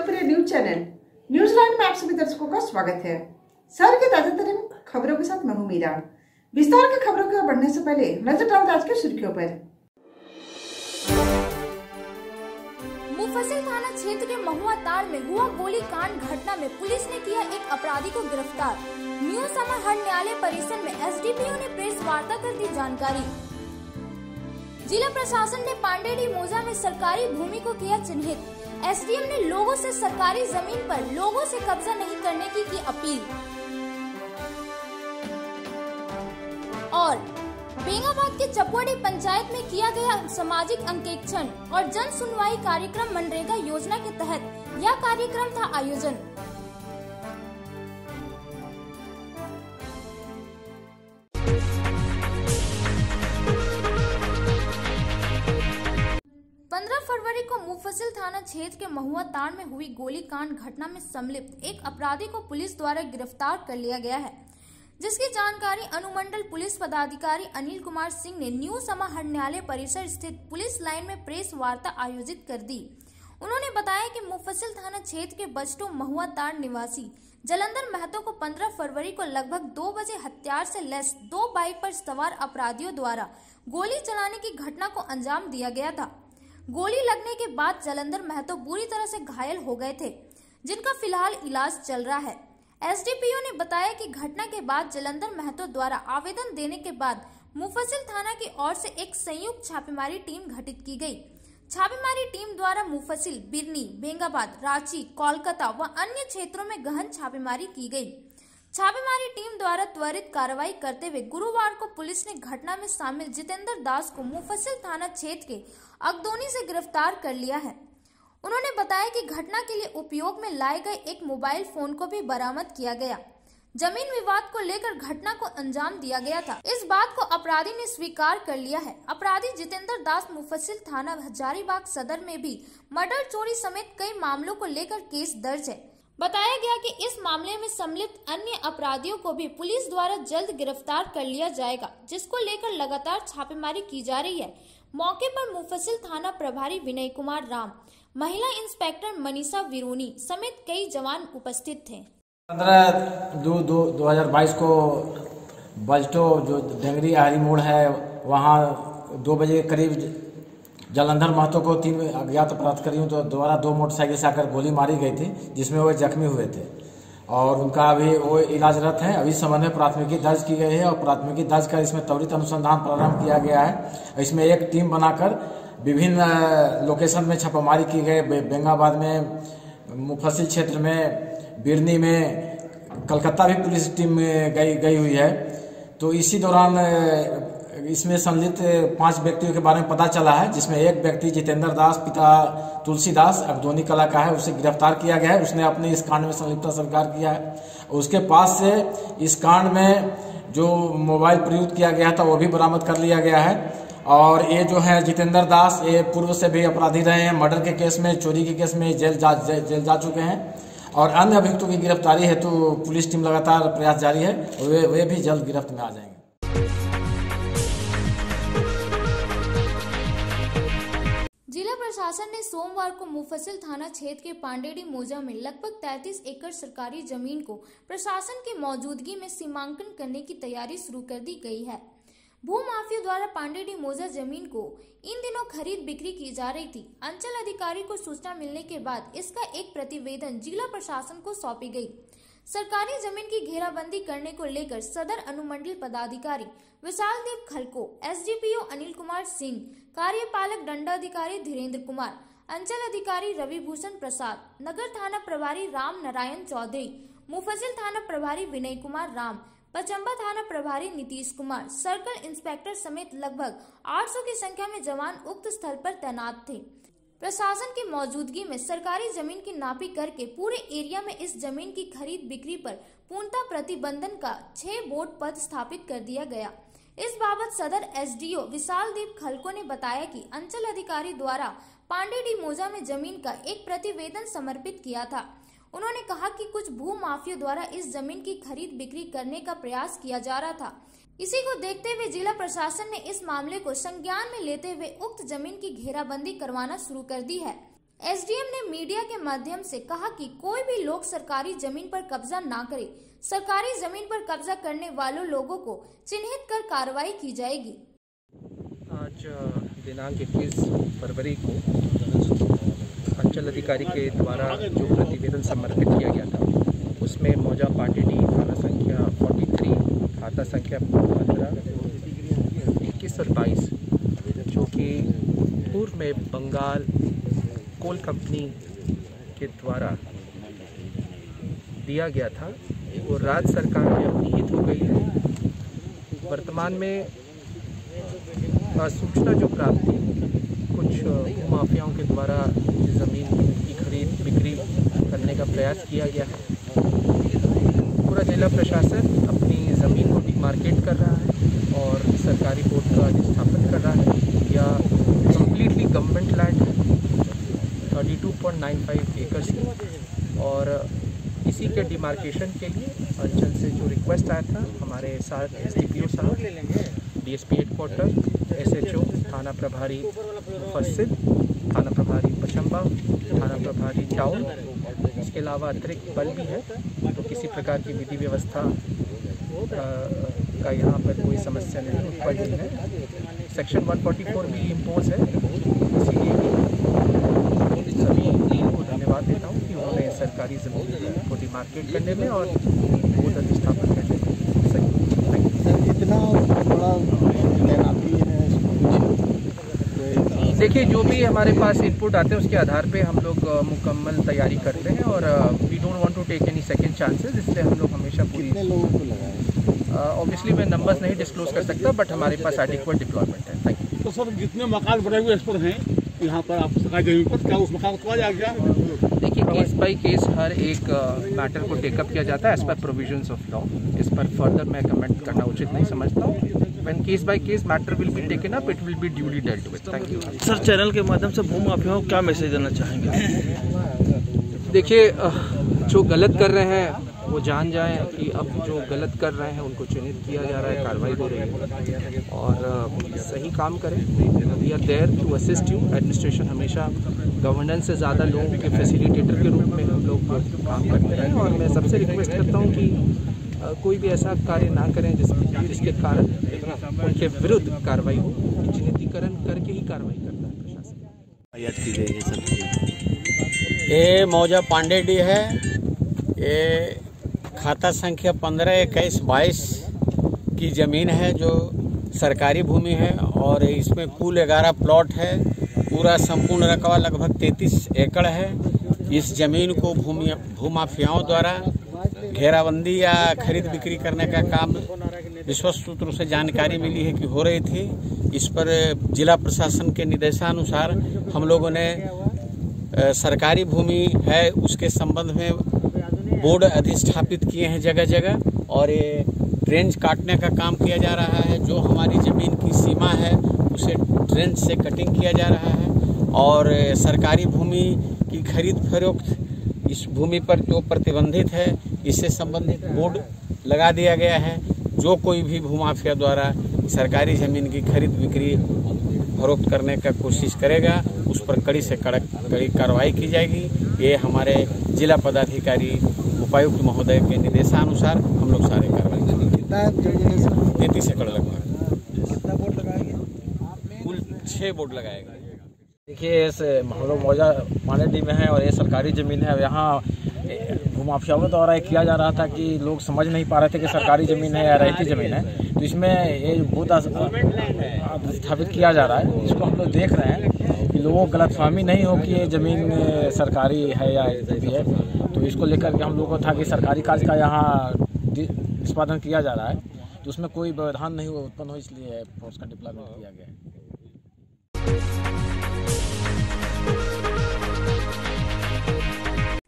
लोकप्रिय news channel New Zealand में आप सभी दर्शकों का स्वागत है। शहर की ताजा तरीन खबरों के साथ मैं हूं मीरा। विस्तार की खबरों की ओर बढ़ने से पहले नजर डालते आज की सुर्खियों पर। मुफस्सिल थाना क्षेत्र के महुआ ताड़ में हुआ गोली कांड घटना में पुलिस ने किया एक अपराधी को गिरफ्तार। न्यू समर हर न्यायालय परिसर में एसडीपीओ ने प्रेस वार्ता कर दी जानकारी। जिला प्रशासन ने पांडेडी मोजा में सरकारी भूमि को किया चिन्हित। एसडीएम ने लोगों से सरकारी जमीन पर लोगों से कब्जा नहीं करने की अपील। और बेंगाबाद के चपवाड़ी पंचायत में किया गया सामाजिक अंकेक्षण और जन सुनवाई कार्यक्रम। मनरेगा योजना के तहत यह कार्यक्रम था आयोजन। फरवरी को मुफस्सिल थाना क्षेत्र के महुआ ताड़ में हुई गोलीकांड घटना में सम्मिलित एक अपराधी को पुलिस द्वारा गिरफ्तार कर लिया गया है, जिसकी जानकारी अनुमंडल पुलिस पदाधिकारी अनिल कुमार सिंह ने न्यू समा हर न्यायालय परिसर स्थित पुलिस लाइन में प्रेस वार्ता आयोजित कर दी। उन्होंने बताया कि मुफस्सिल थाना क्षेत्र के बजटो महुआ ताड़ निवासी जलंधर महतो को 15 फरवरी को लगभग 2 बजे हथियार से लैस 2 बाइक पर सवार अपराधियों द्वारा गोली चलाने की घटना को अंजाम दिया गया था। गोली लगने के बाद जलंधर महतो बुरी तरह से घायल हो गए थे, जिनका फिलहाल इलाज चल रहा है। एसडीपीओ ने बताया कि घटना के बाद जलंधर महतो द्वारा आवेदन देने के बाद मुफस्सिल थाना की ओर से एक संयुक्त छापेमारी टीम गठित की गई। छापेमारी टीम द्वारा मुफस्सिल, बिरनी, बेंगाबाद, रांची, कोलकाता व अन्य क्षेत्रों में गहन छापेमारी की गई। छापेमारी टीम द्वारा त्वरित कार्रवाई करते हुए गुरुवार को पुलिस ने घटना में शामिल जितेंद्र दास को मुफस्सिल थाना क्षेत्र के अगदोनी से गिरफ्तार कर लिया है। उन्होंने बताया कि घटना के लिए उपयोग में लाए गए एक मोबाइल फोन को भी बरामद किया गया। जमीन विवाद को लेकर घटना को अंजाम दिया गया था। इस बात को अपराधी ने स्वीकार कर लिया है। अपराधी जितेंद्र दास मुफस्सिल थाना हजारीबाग सदर में भी मर्डर, चोरी समेत कई मामलों को लेकर केस दर्ज है। बताया गया कि इस मामले में सम्मिलित अन्य अपराधियों को भी पुलिस द्वारा जल्द गिरफ्तार कर लिया जाएगा, जिसको लेकर लगातार छापेमारी की जा रही है। मौके पर मुफस्सिल थाना प्रभारी विनय कुमार राम, महिला इंस्पेक्टर मनीषा विरोनी समेत कई जवान उपस्थित थे। 15/2/2022 को बजटो जो डेंगरी आहरी मोड़ है, वहाँ 2 बजे के करीब जलंधर महतो को 3 अज्ञात अपराधकारियों द्वारा 2 मोटरसाइकिल से आकर गोली मारी गई थी, जिसमें वो जख्मी हुए थे और उनका अभी वो इलाजरत है। अभी संबंध में प्राथमिकी दर्ज की गई है और प्राथमिकी दर्ज कर इसमें त्वरित अनुसंधान प्रारंभ किया गया है। इसमें एक टीम बनाकर विभिन्न लोकेशन में छापामारी की गई। बेंगाबाद में, मुफस्सिल क्षेत्र में, बिरनी में, कलकत्ता भी पुलिस टीम गई हुई है। तो इसी दौरान इसमें संलिप्त 5 व्यक्तियों के बारे में पता चला है, जिसमें एक व्यक्ति जितेंद्र दास पिता तुलसीदास अगदोनी कला का है, उसे गिरफ्तार किया गया है। उसने अपने इस कांड में संलिप्तता स्वीकार किया है। उसके पास से इस कांड में जो मोबाइल प्रयुक्त किया गया था वो भी बरामद कर लिया गया है। और ये जो है जितेंद्र दास, ये पूर्व से भी अपराधी रहे हैं। मर्डर के केस में, चोरी के केस में जेल जा चुके हैं और अन्य अभियुक्तों की गिरफ्तारी हेतु पुलिस टीम लगातार प्रयास जारी है। वे भी जल्द गिरफ्त में आ जाएंगे। जिला प्रशासन ने सोमवार को मुफस्सिल थाना क्षेत्र के पांडेडी मोजा में लगभग 33 एकड़ सरकारी जमीन को प्रशासन की मौजूदगी में सीमांकन करने की तैयारी शुरू कर दी गई है। भूमाफिया द्वारा पांडेडी मोजा जमीन को इन दिनों खरीद बिक्री की जा रही थी। अंचल अधिकारी को सूचना मिलने के बाद इसका एक प्रतिवेदन जिला प्रशासन को सौंपी गई। सरकारी जमीन की घेराबंदी करने को लेकर सदर अनुमंडल पदाधिकारी विशाल देव खलको, एसडीपीओ अनिल कुमार सिंह, कार्यपालक दंडाधिकारी धीरेन्द्र कुमार, अंचल अधिकारी रवि भूषण प्रसाद, नगर थाना प्रभारी राम नारायण चौधरी, मुफस्सिल थाना प्रभारी विनय कुमार राम, पचम्बा थाना प्रभारी नीतीश कुमार, सर्कल इंस्पेक्टर समेत लगभग 800 की संख्या में जवान उक्त स्थल पर तैनात थे। प्रशासन की मौजूदगी में सरकारी जमीन की नापी करके पूरे एरिया में इस जमीन की खरीद बिक्री पर पूर्णतः प्रतिबंधन का 6 बोर्ड पद स्थापित कर दिया गया। इस बाबत सदर एसडीओ विशाल देव खलको ने बताया कि अंचल अधिकारी द्वारा पांडेडी मोजा में जमीन का एक प्रतिवेदन समर्पित किया था। उन्होंने कहा कि कुछ भूमाफियों द्वारा इस जमीन की खरीद बिक्री करने का प्रयास किया जा रहा था। इसी को देखते हुए जिला प्रशासन ने इस मामले को संज्ञान में लेते हुए उक्त जमीन की घेराबंदी करवाना शुरू कर दी है। एसडीएम ने मीडिया के माध्यम से कहा कि कोई भी लोग सरकारी जमीन पर कब्जा ना करे। सरकारी जमीन पर कब्जा करने वालों लोगों को चिन्हित कर कार्रवाई की जाएगी। आज दिनांक 21 फरवरी को अंचल अधिकारी के द्वारा जो प्रतिवेदन समर्पित किया गया था उसमें मौजा पाटेडी थाना संख्या 43 खाता संख्या 15, 21 और 22 जो कि पूर्व में बंगाल कोल कंपनी के द्वारा दिया गया था वो राज्य सरकार में अपनिहित हो गई है। वर्तमान में सूचना जो प्राप्त थी कुछ माफियाओं के द्वारा ज़मीन की खरीद बिक्री करने का प्रयास किया गया है। पूरा जिला प्रशासन अपनी ज़मीन को डिमार्केट कर रहा है और सरकारी बोर्ड का स्थापन कर रहा है। या कम्प्लीटली गवर्नमेंट लैंड है 32.95 एकड़ और इसी के डिमार्केशन के लिए अंचल से जो रिक्वेस्ट आया था हमारे साथ SDPO साहब, DSP हेडक्वार्टर, SHO, थाना प्रभारी मुफस्सिल, थाना प्रभारी पचम्बा, थाना प्रभारी टाउन, इसके अलावा अतिरिक्त बल भी है। तो किसी प्रकार की विधि व्यवस्था का यहाँ पर कोई समस्या नहीं उत्पन्न है। सेक्शन 144 भी इम्पोज है, इसीलिए सभी टीम को धन्यवाद देता हूँ कि उन्होंने सरकारी ज़मीन को डिमार्केट करने में और बोर्ड अधिस्थापन करने में सही। इतना बड़ा तैनाती है, देखिए जो भी हमारे पास इनपुट आते हैं उसके आधार पे हम लोग मुकम्मल तैयारी करते हैं और we don't want to take any second chances, इसलिए हम लोग हमेशा पूरी कितने लोगों को लगाया ऑब्वियसली मैं नंबर्स नहीं डिस्क्लोज कर सकता बट हमारे पास एडिक्वेट डिप्लॉयमेंट है। Thank you. तो सर जितने मकान बने हुए इस पर हैं यहाँ पर आप सरकारी जमीन पर, क्या उस मकान को आ गया? देखिए केस बाय केस हर एक मैटर को टेकअप किया जाता है as per provisions of law. इस पर फर्दर मैं कमेंट करना उचित नहीं समझता हूँ। When case by case matter will be taken up, it will be duly dealt with. Thank you. Sir channel के माध्यम से भूमि माफियाओं को क्या मैसेज देना चाहेंगे? देखिए जो गलत कर रहे हैं वो जान जाएं कि अब जो गलत कर रहे हैं उनको चिन्हित किया जा रहा है, कार्रवाई हो रही है और सही काम करें। We are there to assist you. Administration हमेशा गवर्नेंस से ज़्यादा लोगों के फैसिलिटेटर के रूप में हम लोग काम करते हैं और मैं सबसे रिक्वेस्ट करता हूँ कि कोई भी ऐसा कार्य ना करें जिसके कारण उनके विरुद्ध कार्रवाई हो। चिन्हितीकरण करके ही कार्रवाई करता है प्रशासन। ये मौजा पांडेडी है, ये खाता संख्या 15, 21, 22 की ज़मीन है जो सरकारी भूमि है और इसमें कुल 11 प्लॉट है। पूरा संपूर्ण रकबा लगभग 33 एकड़ है। इस ज़मीन को भूमाफियाओं द्वारा घेराबंदी या खरीद बिक्री करने का काम विश्वस्त सूत्रों से जानकारी मिली है कि हो रही थी। इस पर जिला प्रशासन के निर्देशानुसार हम लोगों ने सरकारी भूमि है उसके संबंध में बोर्ड अधिस्थापित किए हैं जगह जगह और ये ट्रेंच काटने का काम किया जा रहा है। जो हमारी ज़मीन की सीमा है उसे ट्रेंच से कटिंग किया जा रहा है और सरकारी भूमि की खरीद फरोख्त इस भूमि पर जो प्रतिबंधित है इससे संबंधित बोर्ड लगा दिया गया है। जो कोई भी भूमाफिया द्वारा सरकारी ज़मीन की खरीद बिक्री फरोख्त करने का कोशिश करेगा उस पर कड़ी से कड़ी कार्रवाई की जाएगी। ये हमारे जिला पदाधिकारी उपायुक्त महोदय के निर्देशानुसार हम लोग सारे कार्रवाई करेंगे। 33 एकड़ लगभग। कितना बोर्ड लगाएंगे? कुल 6 बोर्ड लगाएगा। देखिए हम लोग मौजा पांडेडी में है और ये सरकारी ज़मीन है। यहाँ भूमाफियाओं द्वारा किया जा रहा था कि लोग समझ नहीं पा रहे थे कि सरकारी ज़मीन है या रहती ज़मीन है, तो इसमें ये बोर्ड स्थापित किया जा रहा है। इसको हम लोग देख रहे हैं कि लोगों को गलतफहमी नहीं हो कि ये ज़मीन सरकारी है या भी है। तो इसको लेकर के हम लोगों को था कि सरकारी कार्य का यहाँ निष्पादन किया जा रहा है तो उसमें कोई व्यवधान नहीं उत्पन्न हो, इसलिए फोर्स का डिप्लॉयमेंट किया गया है।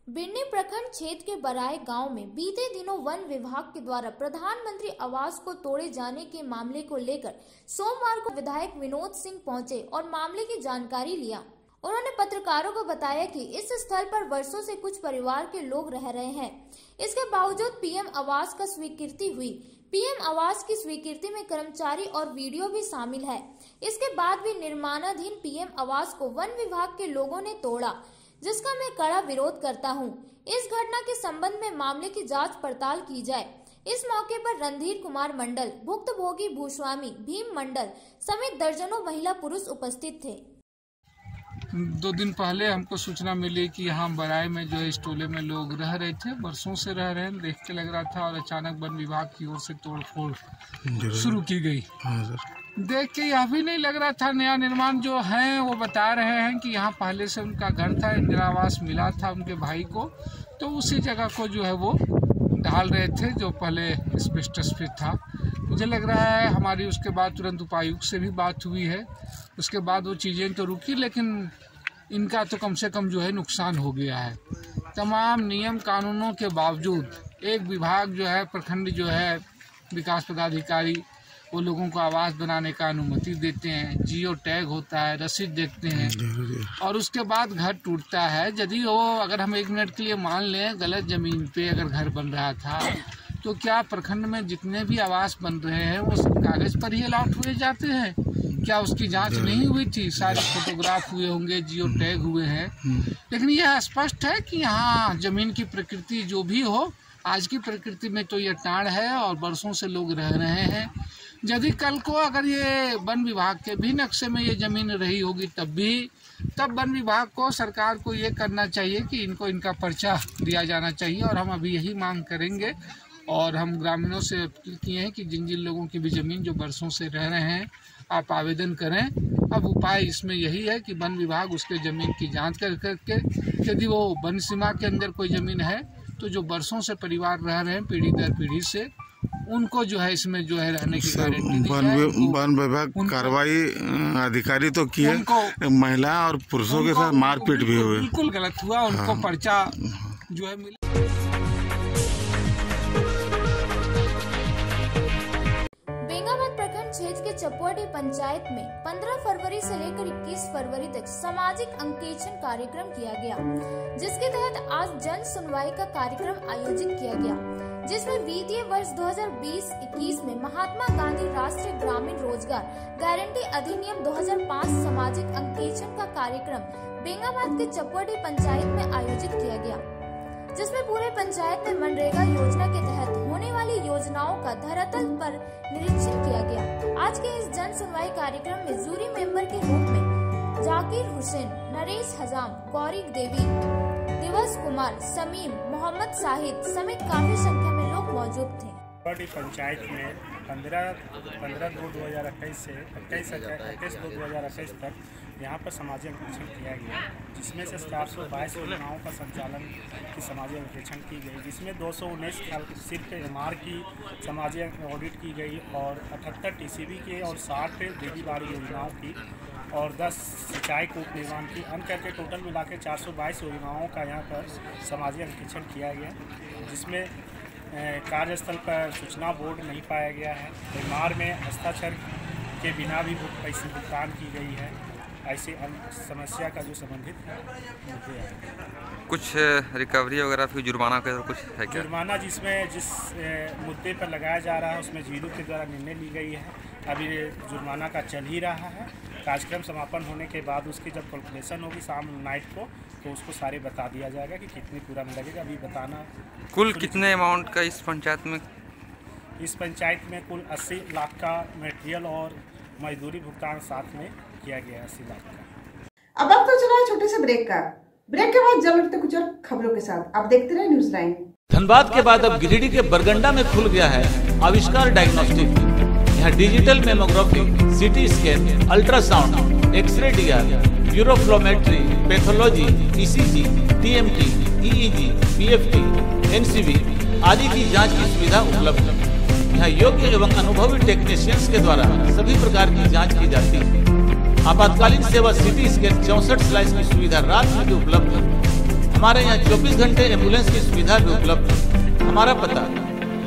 बिन्नी प्रखंड क्षेत्र के बराए गांव में बीते दिनों वन विभाग के द्वारा प्रधानमंत्री आवास को तोड़े जाने के मामले को लेकर सोमवार को विधायक विनोद सिंह पहुंचे और मामले की जानकारी लिया। उन्होंने पत्रकारों को बताया कि इस स्थल पर वर्षों से कुछ परिवार के लोग रह रहे हैं। इसके बावजूद पीएम आवास का स्वीकृति हुई। पीएम आवास की स्वीकृति में कर्मचारी और वीडियो भी शामिल है। इसके बाद भी निर्माणाधीन पीएम आवास को वन विभाग के लोगों ने तोड़ा, जिसका मैं कड़ा विरोध करता हूं। इस घटना के संबंध में मामले की जांच पड़ताल की जाए। इस मौके पर रणधीर कुमार मंडल, भुक्तभोगी भूस्वामी भीम मंडल समेत दर्जनों महिला पुरुष उपस्थित थे। 2 दिन पहले हमको सूचना मिली कि यहाँ बराय में जो है इस टोले में लोग रह रहे थे, बरसों से रह रहे हैं, देख के लग रहा था, और अचानक वन विभाग की ओर से तोड़फोड़ शुरू की गई। देख के यह भी नहीं लग रहा था। नया निर्माण जो है वो बता रहे हैं कि यहाँ पहले से उनका घर था, इंदिरा आवास मिला था उनके भाई को, तो उसी जगह को जो है वो ढाल रहे थे जो पहले एस्बेस्टस पे था। मुझे लग रहा है हमारी उसके बाद तुरंत उपायुक्त से भी बात हुई है, उसके बाद वो चीज़ें तो रुकी, लेकिन इनका तो कम से कम जो है नुकसान हो गया है। तमाम नियम कानूनों के बावजूद एक विभाग जो है, प्रखंड जो है विकास पदाधिकारी, वो लोगों को आवास बनाने का अनुमति देते हैं, जियो टैग होता है, रसीद देखते हैं, और उसके बाद घर टूटता है। यदि वो अगर हम 1 मिनट के लिए मान लें गलत ज़मीन पे अगर घर बन रहा था, तो क्या प्रखंड में जितने भी आवास बन रहे हैं वो कागज़ पर ही अलॉट हुए जाते हैं? क्या उसकी जांच नहीं हुई थी? सारे फोटोग्राफ हुए होंगे, जियो टैग हुए हैं, लेकिन यह स्पष्ट है कि यहाँ ज़मीन की प्रकृति जो भी हो, आज की प्रकृति में तो ये टाड़ है और बरसों से लोग रह रहे हैं। यदि कल को अगर ये वन विभाग के भी नक्शे में ये ज़मीन रही होगी तब वन विभाग को, सरकार को ये करना चाहिए कि इनको इनका पर्चा दिया जाना चाहिए। और हम अभी यही मांग करेंगे, और हम ग्रामीणों से अपील किए हैं कि जिन जिन लोगों की भी ज़मीन जो बरसों से रह रहे हैं, आप आवेदन करें। अब उपाय इसमें यही है कि वन विभाग उसके ज़मीन की जांच करके, यदि वो वन सीमा के अंदर कोई ज़मीन है, तो जो बरसों से परिवार रह रहे हैं पीढ़ी दर पीढ़ी से, उनको जो है इसमें जो है रहने की गारंटी दी जाए। वन विभाग कार्रवाई अधिकारी तो किए, महिला और पुरुषों के साथ मारपीट भी हुई, बिल्कुल गलत हुआ। उनको पर्चा जो है मिला। क्षेत्र के चपवाडी पंचायत में 15 फरवरी से लेकर 21 फरवरी तक सामाजिक अंकेक्षण कार्यक्रम किया गया, जिसके तहत आज जन सुनवाई का कार्यक्रम आयोजित किया गया, जिसमें वित्तीय वर्ष 2020-21 में महात्मा गांधी राष्ट्रीय ग्रामीण रोजगार गारंटी अधिनियम 2005 सामाजिक अंकेक्षण का कार्यक्रम बेंगाबाद के चपवाडी पंचायत में आयोजित किया गया, जिसमें पूरे पंचायत में मनरेगा योजना के तहत होने वाली योजनाओं का धरातल पर निरीक्षण किया गया। आज के इस जन सुनवाई कार्यक्रम में जूरी मेंबर के रूप में जाकिर हुसैन, नरेश हजाम, गौरी देवी, दिवस कुमार, समीम, मोहम्मद साहिद समेत काफी संख्या में लोग मौजूद थे। पंचायत में 15/2/2028 से 28/2/2028 तक यहाँ पर सामाजिक अंकेक्षण किया गया, जिसमें से 422 योजनाओं का संचालन की सामाजिक अंकेक्षण की गई, जिसमें 219 सिर्फ MR की सामाजिक ऑडिट की गई और 78 TCB के और 60 देवी बाड़ी योजनाओं की और 10 सिंचाई कूप निर्माण की, अन्य करके टोटल मिला के 422 योजनाओं का यहाँ पर सामाजिक अंकेक्षण किया गया, जिसमें कार्यस्थल पर सूचना बोर्ड नहीं पाया गया है। MR में हस्ताक्षर के बिना भी पैसे भुगतान की गई है। ऐसी समस्या का जो संबंधित है मुद्दे हैं। कुछ रिकवरी वगैरह फिर जुर्माना का कुछ है क्या? जुर्माना जिस मुद्दे पर लगाया जा रहा है उसमें जीरो के द्वारा निर्णय ली गई है। अभी जुर्माना का चल ही रहा है। कार्यक्रम समापन होने के बाद उसकी जब कैलकुलेशन होगी शाम नाइट को, तो उसको सारे बता दिया जाएगा कि कितनी पूरा में लगेगा। अभी बताना कुल कितने अमाउंट का इस पंचायत में? इस पंचायत में कुल 80 लाख का मटेरियल और मजदूरी भुगतान साथ में किया गया 80 लाख का। अब तो चला है छोटे से ब्रेक का। ब्रेक के बाद जल्द लौटते कुछ और खबरों के साथ। आप देखते रहे न्यूज़ 9। धनबाद के बाद अब गिरिडीह के बरगंडा में खुल गया है आविष्कार डायग्नोस्टिक। यहाँ digital mammography, CT scan, ultrasound, x-ray DR, uroflowmetry, pathology, ECG, TMT, EEG, PFT, NCV आदि की जांच की सुविधा उपलब्ध है। यहाँ योग्य एवं अनुभवी टेक्नीशियंस के द्वारा सभी प्रकार की जांच की जाती है। आपातकालीन सेवा सीटी स्कैन 64 स्लाइस की सुविधा रात में भी उपलब्ध है। हमारे यहाँ 24 घंटे एम्बुलेंस की सुविधा भी उपलब्ध है। हमारा पता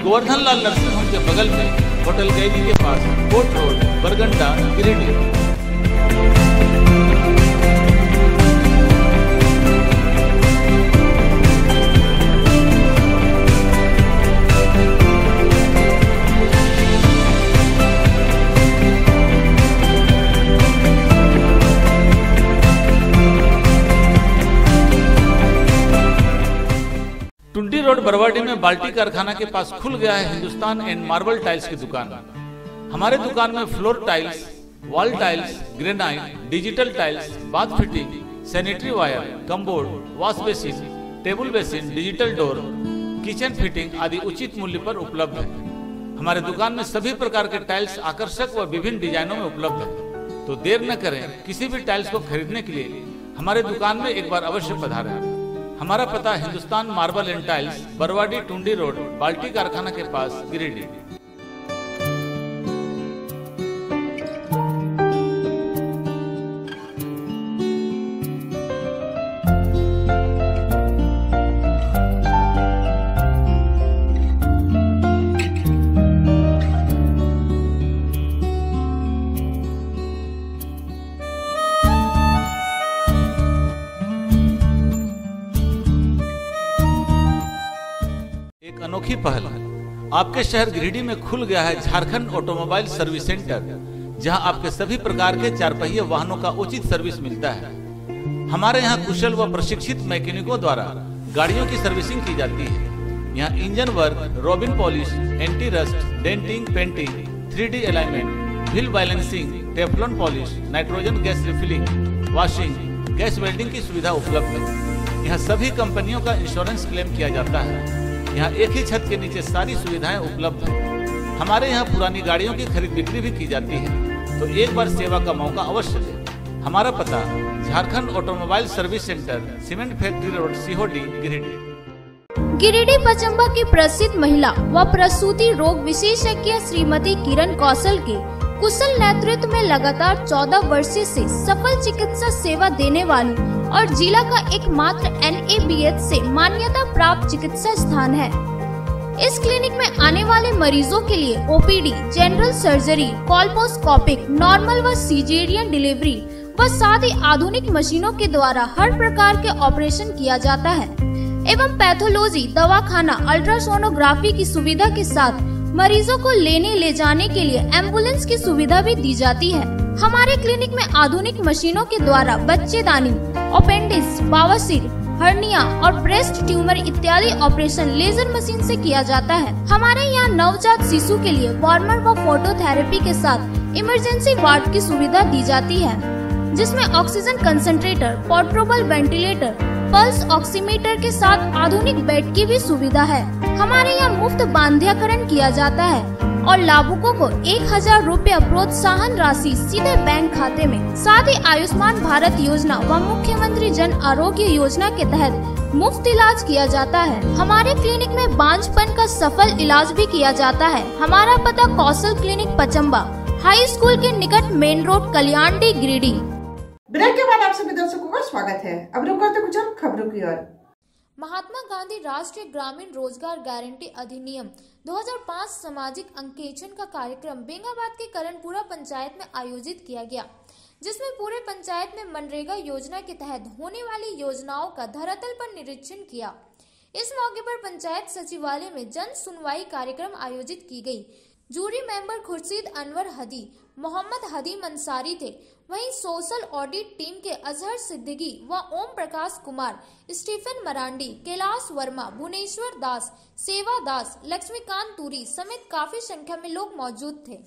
गोवर्धन लाल नर्सिंग होम के बगल में होटल गैली के पास, कोट रोड, बरगंडा, गिरिडीह। टुंडी रोड बरवाडी में बाल्टी कारखाना के पास खुल गया है हिंदुस्तान एंड मार्बल टाइल्स की दुकान। हमारे दुकान में floor tiles, wall tiles, granite, digital tiles, bath fitting, sanitary ware, cupboard, wash basin, table basin, digital door, kitchen fitting आदि उचित मूल्य पर उपलब्ध है। हमारे दुकान में सभी प्रकार के टाइल्स आकर्षक व विभिन्न डिजाइनों में उपलब्ध है। तो देर न करें, किसी भी टाइल्स को खरीदने के लिए हमारे दुकान में एक बार अवश्य पधारें। हमारा पता Hindustan marble and tiles, Barwadi Tundi road, बाल्टी कारखाना के पास, गिरिडीह। अनोखी पहल आपके शहर गिरिडीह में खुल गया है झारखंड ऑटोमोबाइल सर्विस सेंटर, जहां आपके सभी प्रकार के 4 पहिए वाहनों का उचित सर्विस मिलता है। हमारे यहां कुशल व प्रशिक्षित मैकेनिकों द्वारा गाड़ियों की सर्विसिंग की जाती है। यहां engine work, robin polish, anti rust, denting, painting, 3D alignment, wheel balancing, Teflon polish, nitrogen gas refilling, washing, gas welding की सुविधा उपलब्ध है। यहाँ सभी कंपनियों का इंश्योरेंस क्लेम किया जाता है। यहाँ एक ही छत के नीचे सारी सुविधाएं उपलब्ध हैं। हमारे यहाँ पुरानी गाड़ियों की खरीद बिक्री भी की जाती है, तो एक बार सेवा का मौका अवश्य दें। हमारा पता Jharkhand automobile service centre, cement factory road, Sihodi, Giridih. Giridih Pachamba की प्रसिद्ध महिला व प्रसूति रोग विशेषज्ञ श्रीमती किरण कौशल के कुशल नेतृत्व में लगातार 14 वर्षों से सफल चिकित्सा सेवा देने वाली और जिला का एकमात्र NABH से मान्यता प्राप्त चिकित्सा स्थान है। इस क्लिनिक में आने वाले मरीजों के लिए OPD, जनरल सर्जरी, कोल्पोस्कोपिक, नॉर्मल व सिजेरियन डिलीवरी व साथ ही आधुनिक मशीनों के द्वारा हर प्रकार के ऑपरेशन किया जाता है एवं पैथोलॉजी, दवाखाना, अल्ट्रासोनोग्राफी की सुविधा के साथ मरीजों को लेने ले जाने के लिए एम्बुलेंस की सुविधा भी दी जाती है। हमारे क्लिनिक में आधुनिक मशीनों के द्वारा बच्चेदानी, अपेंडिक्स, बवासीर, हर्निया और ब्रेस्ट ट्यूमर इत्यादि ऑपरेशन लेजर मशीन से किया जाता है। हमारे यहाँ नवजात शिशु के लिए वार्मर व फोटोथेरेपी के साथ इमरजेंसी वार्ड की सुविधा दी जाती है, जिसमें oxygen concentrator, portable ventilator, pulse oximeter के साथ आधुनिक बेड की भी सुविधा है। हमारे यहाँ मुफ्त बांध्याकरण किया जाता है और लाभुकों को 1000 रुपया प्रोत्साहन राशि सीधे बैंक खाते में। साथ ही आयुष्मान भारत योजना व मुख्यमंत्री जन आरोग्य योजना के तहत मुफ्त इलाज किया जाता है। हमारे क्लिनिक में बांझपन का सफल इलाज भी किया जाता है। हमारा पता Kaushal clinic Pachamba, high school के निकट, main road, Kalyani, Giridih. Break के बाद आप सभी दर्शकों का स्वागत है। अब रुक करते कुछ और खबरों की ओर। महात्मा गांधी राष्ट्रीय ग्रामीण रोजगार गारंटी अधिनियम 2005 सामाजिक अंकेक्षण का कार्यक्रम बेंगाबाद के करणपुरा पंचायत में आयोजित किया गया, जिसमें पूरे पंचायत में मनरेगा योजना के तहत होने वाली योजनाओं का धरातल पर निरीक्षण किया। इस मौके पर पंचायत सचिवालय में जन सुनवाई कार्यक्रम आयोजित की गई। जूरी मेंबर खुर्शीद अनवर हदी, मोहम्मद हदीम अंसारी थे। वहीं सोशल ऑडिट टीम के अजहर सिद्दीकी व ओम प्रकाश कुमार, स्टीफन मरांडी, कैलाश वर्मा, भुवनेश्वर दास, सेवा दास, लक्ष्मीकांत तुरी समेत काफी संख्या में लोग मौजूद थे।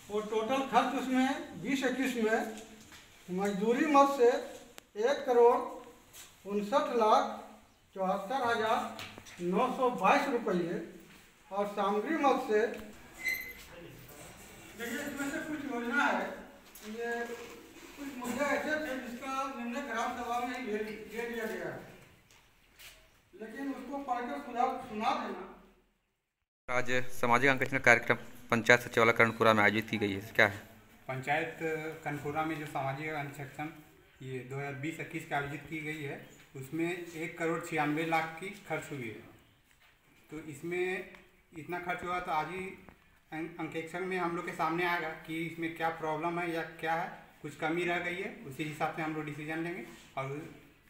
और टोटल खर्च उसमें 20-21 में मजदूरी मद से 1,59,74,922 रुपये और सामग्री मद से, देखिए इसमें से कुछ योजना है, ये कुछ मुद्दे ऐसे थे जिसका निर्णय ग्राम सभा में ले लिया गया है, लेकिन उसको पढ़कर सुना देना। आज सामाजिक अंकेक्षण कार्यक्रम पंचायत सचिवालय करणपुरा में आयोजित की गई है, क्या है? पंचायत करणपुरा में जो सामाजिक अंकेक्षण ये 2020-21 की आयोजित की गई है, उसमें 1,96,00,000 की खर्च हुई है। तो इसमें इतना खर्च हुआ, तो आज ही अंकेक्षण में हम लोग के सामने आएगा कि इसमें क्या प्रॉब्लम है या क्या है, कुछ कमी रह गई है, उसी हिसाब से हम लोग डिसीजन लेंगे और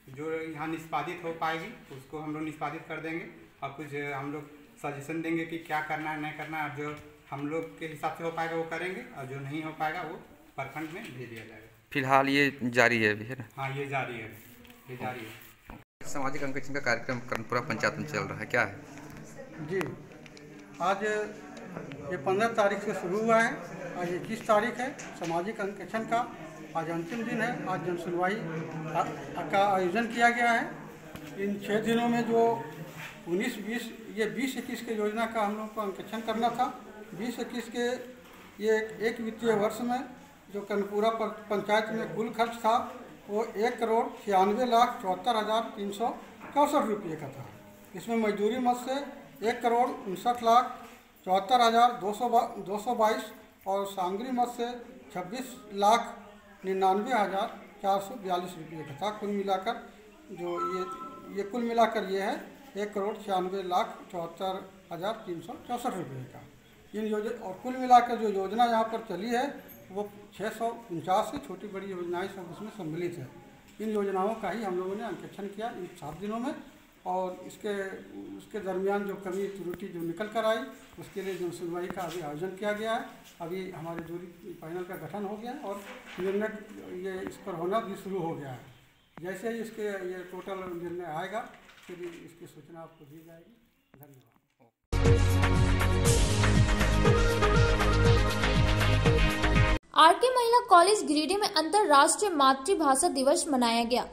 जो यहाँ निष्पादित हो पाएगी उसको हम लोग निष्पादित कर देंगे और कुछ हम लोग सजेशन देंगे कि क्या करना है, नहीं करना है। जो हम लोग के हिसाब से हो पाएगा वो करेंगे और जो नहीं हो पाएगा वो प्रखंड में भेज दिया जाएगा। फिलहाल ये जारी है अभी, है ना? हाँ, ये जारी है। ये जारी है। सामाजिक अंकेक्षण का कार्यक्रम कर्णपुरा पंचायत में चल रहा है, क्या है? जी, आज ये 15 तारीख से शुरू हुआ है। आज 21 तारीख है सामाजिक अंकेक्षण का। आज अंतिम दिन है। आज जन सुनवाई का आयोजन किया गया है। इन 6 दिनों में जो 19-20 ये 20-21 के योजना का हम लोग को अंकेक्षण करना था। 20-21 के ये एक वित्तीय वर्ष में जो कर्णपुरा पंचायत में कुल खर्च था वो 1,96,74,364 रुपये का था। इसमें मजदूरी मद से 1,59,74,222 और सामग्री मद से 26,99,442 रुपये का था। कुल मिलाकर जो ये कुल मिलाकर ये है 1,96,74,364 रुपये का। इन योजना और कुल मिलाकर जो योजना यहाँ पर चली है वो 649 से छोटी बड़ी योजनाएं सब उसमें सम्मिलित है। इन योजनाओं का ही हम लोगों ने अंकेक्षण किया इन 7 दिनों में। और उसके दरमियान जो कमी त्रुटि जो निकल कर आई उसके लिए जन सुनवाई का अभी आयोजन किया गया है। अभी हमारे जूरी पैनल का गठन हो गया है और निर्णय ये इस पर होना भी शुरू हो गया है। जैसे ही इसके ये टोटल निर्णय आएगा फिर इसकी सूचना आपको दी जाएगी। धन्यवाद। आरके महिला कॉलेज गिरिडीह में अंतर्राष्ट्रीय मातृभाषा दिवस मनाया गया,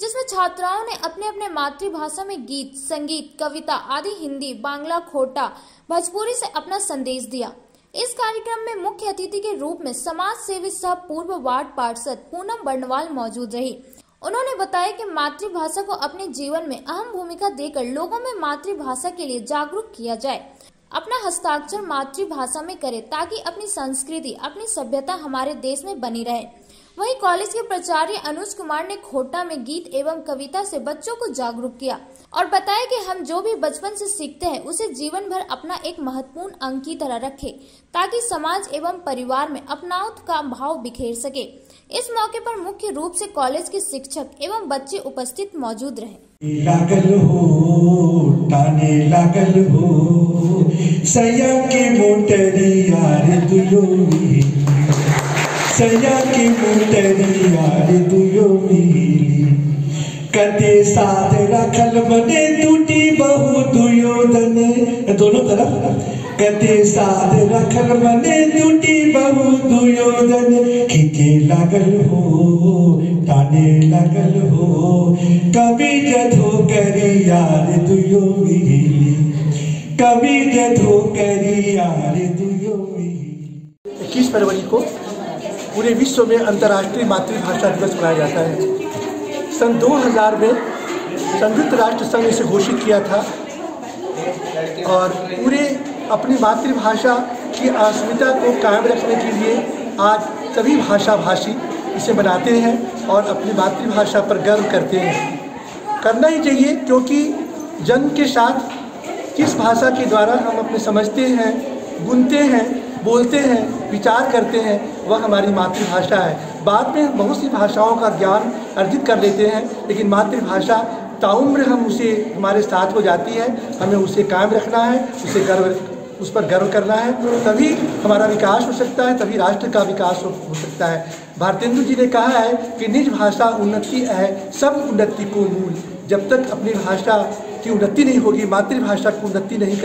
जिसमें छात्राओं ने अपने अपने मातृभाषा में गीत, संगीत, कविता आदि हिंदी, बांग्ला, खोटा, भोजपुरी से अपना संदेश दिया। इस कार्यक्रम में मुख्य अतिथि के रूप में समाज सेवी सह पूर्व वार्ड पार्षद पूनम बर्णवाल मौजूद रही। उन्होंने बताया कि मातृभाषा को अपने जीवन में अहम भूमिका देकर लोगों में मातृभाषा के लिए जागरूक किया जाए, अपना हस्ताक्षर मातृभाषा में करें ताकि अपनी संस्कृति, अपनी सभ्यता हमारे देश में बनी रहे। वहीं कॉलेज के प्राचार्य अनुज कुमार ने खोटा में गीत एवं कविता से बच्चों को जागरूक किया और बताया कि हम जो भी बचपन से सीखते हैं उसे जीवन भर अपना एक महत्वपूर्ण अंग की तरह रखें ताकि समाज एवं परिवार में अपनापन का भाव बिखेर सके। इस मौके पर मुख्य रूप से कॉलेज के शिक्षक एवं बच्चे उपस्थित मौजूद रहे। लागल हो ताने लागल हो सया के मोटरी यार दुयो मिली, सया के मोटरी यार दुयो मिली, कते साथ रखल बने टूटी बहु दुयोधन, दोनों तरफ कते साथ रखल बने टूटी बहु दुयोधन, खींचे लागल हो ताने लागल हो कभी जधो करी यार दुयो मिली, कभी जधो करी यार दुयो मिली। 21 फरवरी को पूरे विश्व में अंतर्राष्ट्रीय मातृभाषा दिवस मनाया जाता है। सन 2000 में संयुक्त राष्ट्र संघ इसे घोषित किया था और पूरे अपनी मातृभाषा की अस्मिता को कायम रखने के लिए आज सभी भाषा भाषी इसे मनाते हैं और अपनी मातृभाषा पर गर्व करते हैं। करना ही चाहिए क्योंकि जन्म के साथ किस भाषा के द्वारा हम अपने समझते हैं, बुनते हैं, बोलते हैं, विचार करते हैं वह हमारी मातृभाषा है। बाद में बहुत सी भाषाओं का ज्ञान अर्जित कर लेते हैं लेकिन मातृभाषा ताउम्र हम उसे हमारे साथ हो जाती है। हमें उसे कायम रखना है, उस पर गर्व करना है, तभी हमारा विकास हो सकता है, तभी राष्ट्र का विकास हो सकता है। भारतेंदु जी ने कहा है कि निज भाषा उन्नति है सब उन्नति को मूल। जब तक अपनी भाषा की उन्नति नहीं होगी, मातृभाषा की उन्नति नहीं